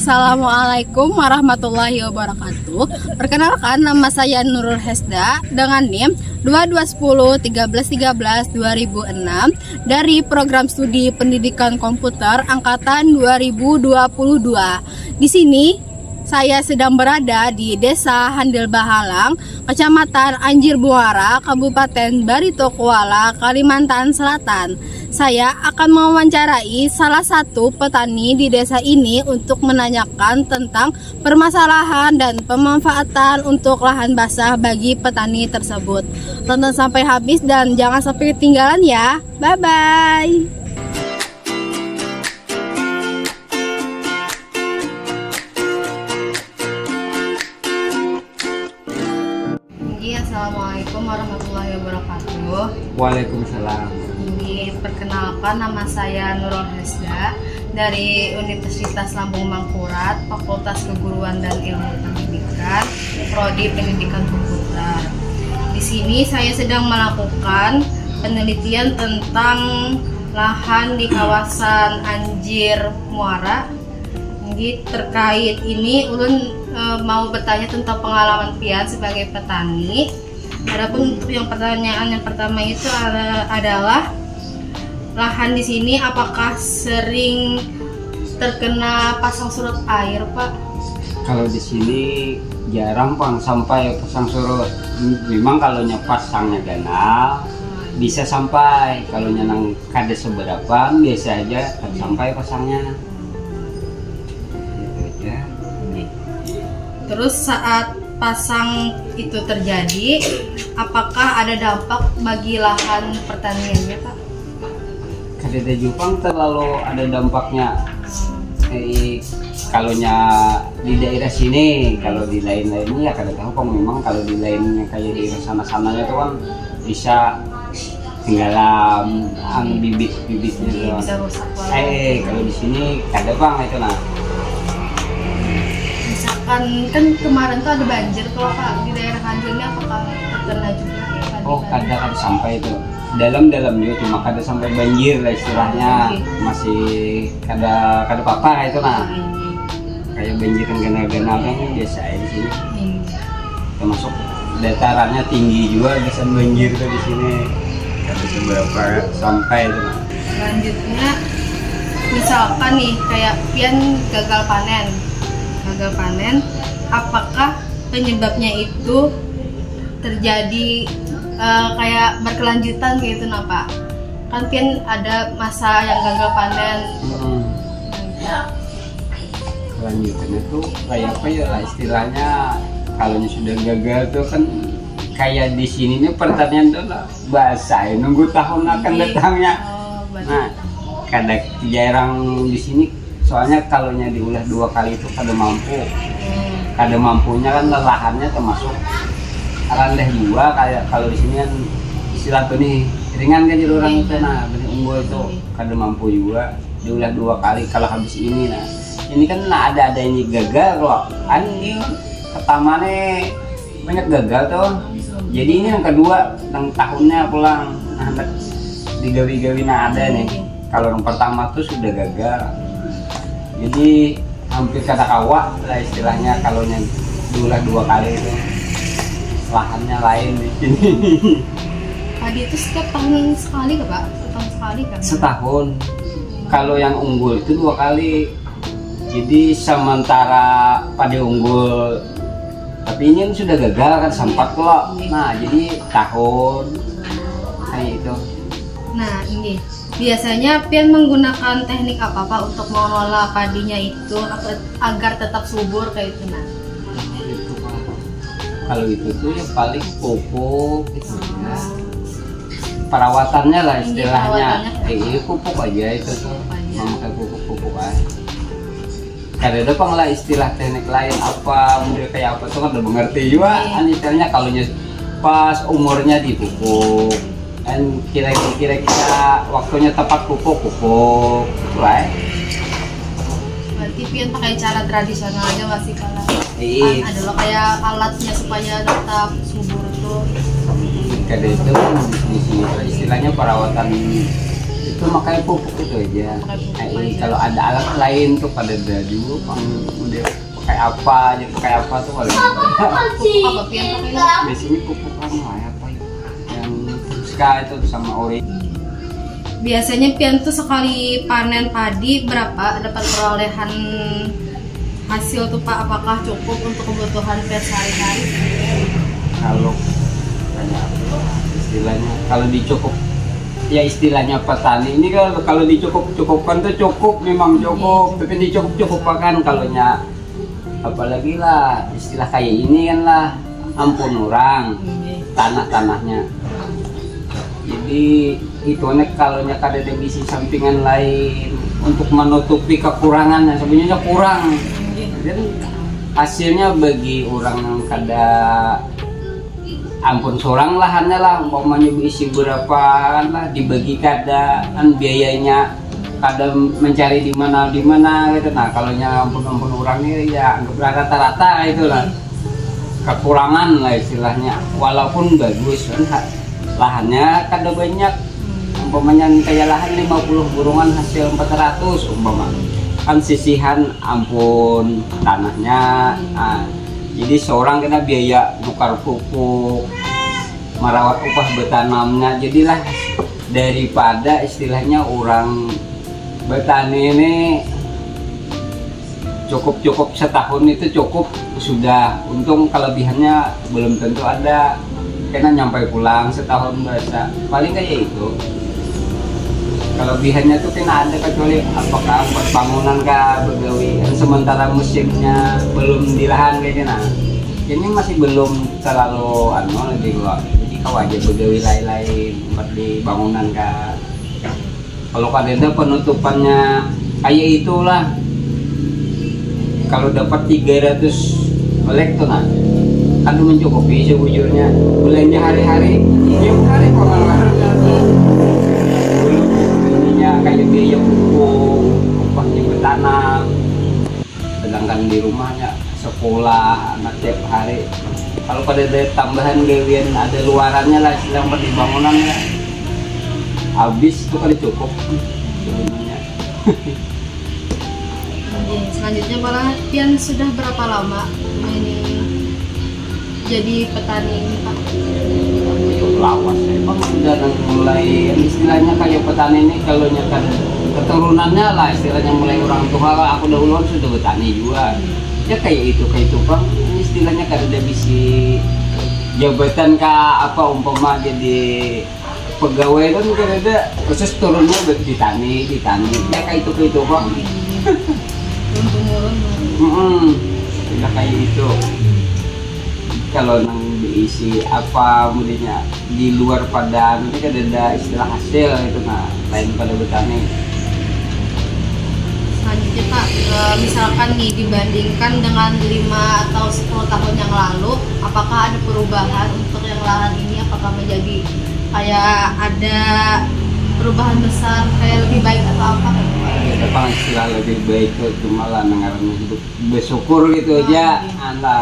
Assalamualaikum warahmatullahi wabarakatuh. Perkenalkan, nama saya Nurul Hesda dengan NIM 22101313-2006 dari Program Studi Pendidikan Komputer Angkatan 2022. Di sini saya sedang berada di Desa Handil Bahalang, Kecamatan Anjir Muara, Kabupaten Barito Kuala, Kalimantan Selatan. Saya akan mewawancarai salah satu petani di desa ini untuk menanyakan tentang permasalahan dan pemanfaatan untuk lahan basah bagi petani tersebut. Tonton sampai habis dan jangan sampai ketinggalan ya. Bye-bye. Assalamualaikum warahmatullahi wabarakatuh. Waalaikumsalam. Ini perkenalkan, nama saya Nurul Hesda dari Universitas Lambung Mangkurat, Fakultas Keguruan dan Ilmu Pendidikan, Prodi Pendidikan Komputer. Di sini saya sedang melakukan penelitian tentang lahan di kawasan Anjir Muara. Jadi terkait ini ulun mau bertanya tentang pengalaman pian sebagai petani. Adapun yang pertanyaan yang pertama itu adalah lahan di sini apakah sering terkena pasang surut air, Pak? Kalau di sini jarang Bang sampai pasang surut. Memang kalau pasangnya ganal bisa sampai, kalau nyenang kada seberapa biasa aja sampai pasangnya. Gitu aja. Terus saat pasang itu terjadi, apakah ada dampak bagi lahan pertaniannya, Pak? Kada ada Jepang terlalu ada dampaknya. Kalau di daerah sini, kalau di lain-lainnya ya kada tahu Bang. Memang kalau di lainnya kayak di sana-sananya itu kan bisa tenggelam, bibit-bibitnya bisa rusak. Kalau di sini kada Bang itu nah. Kan kemarin tuh ada banjir kalau Pak di daerah Anjirnya, apakah terkena juga? Oh, kada sampai itu dalam juga, cuma kada sampai banjir lah istilahnya. Masih kada apa-apa itu nah. Kayak banjir kan ganal-ganal kan biasa aja di sini. Termasuk datarannya tinggi juga bisa banjir tuh di sini. Kada seberapa sampai itu nah. Selanjutnya misalkan nih kayak pian gagal panen, apakah penyebabnya itu terjadi kayak berkelanjutan gitu nah Pak? Kan pian ada masa yang gagal panen. Kelanjutannya tuh kayak apa ya lah istilahnya, kalau sudah gagal tuh kan kayak di sininya pertanian tuh lah basah nunggu tahun akan datangnya. Nah, kadang jarang di sini. Soalnya kalau diulah 2 kali itu kada mampu. Kada mampunya kan lahannya termasuk rendah juga, kayak kalau di sini kan istilah tuh nih ringan kan jadi orang itu nah benih unggul itu kada mampu juga diulah 2 kali kalau habis ini. Nah ini kan ada ini gagal loh. Ini pertama nih banyak gagal tuh. Jadi ini yang kedua yang tahunnya pulang nah digawi-gawi nah ada nih. Kalau yang pertama tuh sudah gagal. Jadi hampir kada kawak lah istilahnya kalau diulah 2 kali itu. Lahannya lain di sini. Tadi itu setiap tahun sekali ke Pak? Setahun sekali kan? Setahun. Kalau yang unggul itu 2 kali. Jadi sementara pada unggul, tapi ini sudah gagal kan sempat kok. Nah jadi tahun kayak itu. Nah ini biasanya pian menggunakan teknik apa Pak untuk mengelola padinya itu agar tetap subur kayak itu nah? Kalau itu tuh yang paling pupuk gitu ya. Perawatannya lah istilahnya. Pupuk aja itu tuh. Memakai pupuk aja. Kada ada pang lah istilah teknik lain apa model kayak apa tuh kan udah mengerti juga. Istilahnya kalau pas umurnya dipupuk. Dan kira-kira waktunya tepat pupuk right? Berarti pian pakai cara tradisional aja masih kalah. Ada loh kayak alatnya supaya tetap subur tuh. Kada itu di sini istilahnya perawatan itu makanya pupuk itu aja. Kalau ada alat lain tuh pada dulu pang udah pakai apa jadi pakai apa tuh kalau Pupuk apa pian pakai? biasanya pupuk apa ya yang Fuska itu sama ori. Biasanya pian tuh sekali panen padi berapa dapat perolehan hasil tuh Pak? Apakah cukup untuk kebutuhan pian sehari-hari? Kalau kayak apa istilahnya kalau dicukup ya istilahnya petani ini kalau dicukup-cukupkan tuh cukup memang cukup, tapi dicukup-cukupkan kalau nya apalagi lah istilah kayak ini kan lah ampun orang tanah-tanahnya. Jadi itu kalau nya kada ada bisi sampingan lain untuk menutupi kekurangannya sebenarnya kurang. Jadi hasilnya bagi orang yang kada ampun seorang lahannya lah umpamanya isi berapa lah dibagi kadang biayanya kadang mencari di mana gitu. Nah kalau nya ampun orangnya ya anggap rata-rata itulah kekurangan lah istilahnya walaupun bagus kan lahannya kadang banyak umpamanya kayak lahan 50 burungan hasil 400 umpamanya kan sisihan ampun tanahnya. Jadi seorang kena biaya tukar pupuk, merawat upah bertanamnya. Jadilah daripada istilahnya orang bertani ini cukup setahun itu cukup sudah. Untung kelebihannya belum tentu ada. Kena nyampe pulang setahun biasa. Paling kayak itu. Kelebihannya tuh kena ada kecuali apakah buat bangunan kah begawi sementara musimnya belum di lahan kayak nah ini masih belum terlalu lagi gua jadi kau aja begawi lain-lain buat di bangunan kah kalau kadang penutupannya kayak itulah kalau dapat 300 melek tuh nah kan mencukupi sejujurnya belanja hari-hari tiap hari pengeluaran kayak biaya pupuk, upahnya bertanam, sedangkan di rumahnya sekolah anak tiap hari. Kalau pada ada tambahan gawian ada luarannya lah sedang di bangunan ya, habis itu kali cukup sebenarnya. Selanjutnya malah pian sudah berapa lama ini jadi petani ini Pak? Lawas emang sudah mulai istilahnya kayak petani ini kalau nyekan keturunannya lah istilahnya mulai orang tua aku dahulu sudah petani juga ya kayak itu Bang istilahnya kada ada bisi jabatan kah apa umpama jadi pegawai kan kada ada khusus turunnya ditani ya kayak itu Bang sudah kayak itu kalau nang diisi apa mudinya di luar pada nanti kan ada istilah hasil itu nah lain pada petani. Selanjutnya Pak, misalkan nih dibandingkan dengan 5 atau 10 tahun yang lalu, apakah ada perubahan untuk yang lahan ini? Apakah menjadi kayak ada perubahan besar kayak lebih baik atau apa? Ada apa istilah lebih baik itu cuma lah nengarnya hidup bersyukur gitu aja. Anda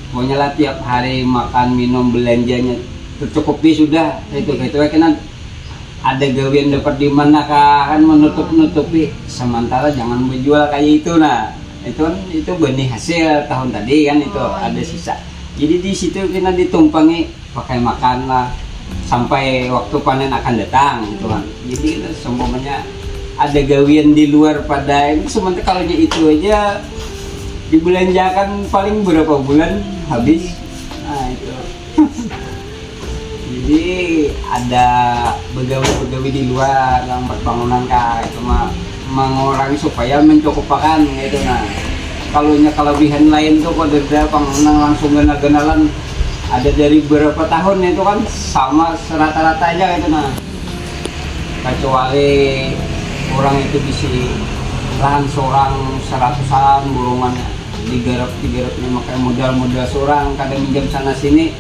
pokoknya lah tiap hari makan minum belanjanya tercukupi sudah itu kan ada gawian dapat di mana kan menutupi sementara jangan menjual kayak itu nah itu benih hasil tahun tadi kan itu ada sisa jadi di situ kita ditumpangi pakai makan lah sampai waktu panen akan datang gitu kan jadi semuanya ada gawian di luar pada itu sementara kalau itu aja dibelanjakan paling berapa bulan habis nah itu jadi ada begawi di luar yang bangunan kah itu mah mengurangi supaya mencukupkan gitu nah kalau kelebihan lain tuh kalau ada bangunan langsung genalan ada dari berapa tahun itu kan sama rata-rata aja gitu nah kecuali orang itu bisa lahan seorang 100-an burungannya digarap-nya makanya modal seorang kadang minjam sana sini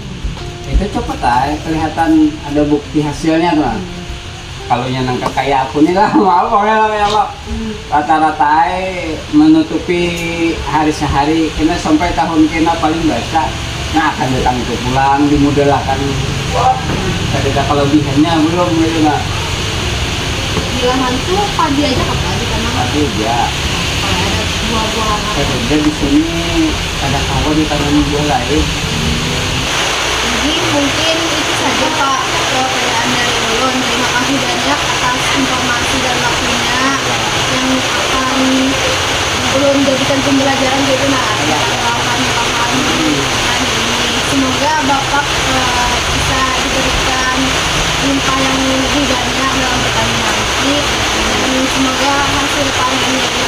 itu cepet lah kelihatan ada bukti hasilnya tuh kalau yang nangka kayak aku nih lah maaf rata-rata menutupi hari sehari kena sampai tahun kena paling biasa nah akan datang itu pulang dimudahkan kada kelebihannya belum gitu nah di lahan tuh padi aja apa di tanam? Tapi ya Kalau ada buah-buahan apa? kerja di sini ada kawan ditanam buah lain. Jadi mungkin itu saja Pak pertanyaan dari Ulun. Terima kasih banyak atas informasi dan waktunya yang akan Ulun jadikan pembelajaran gitu nah bahan-bahan ini. Semoga Bapak bisa diberikan limpah yang lebih banyak dalam bertani nanti dan semoga hasil panennya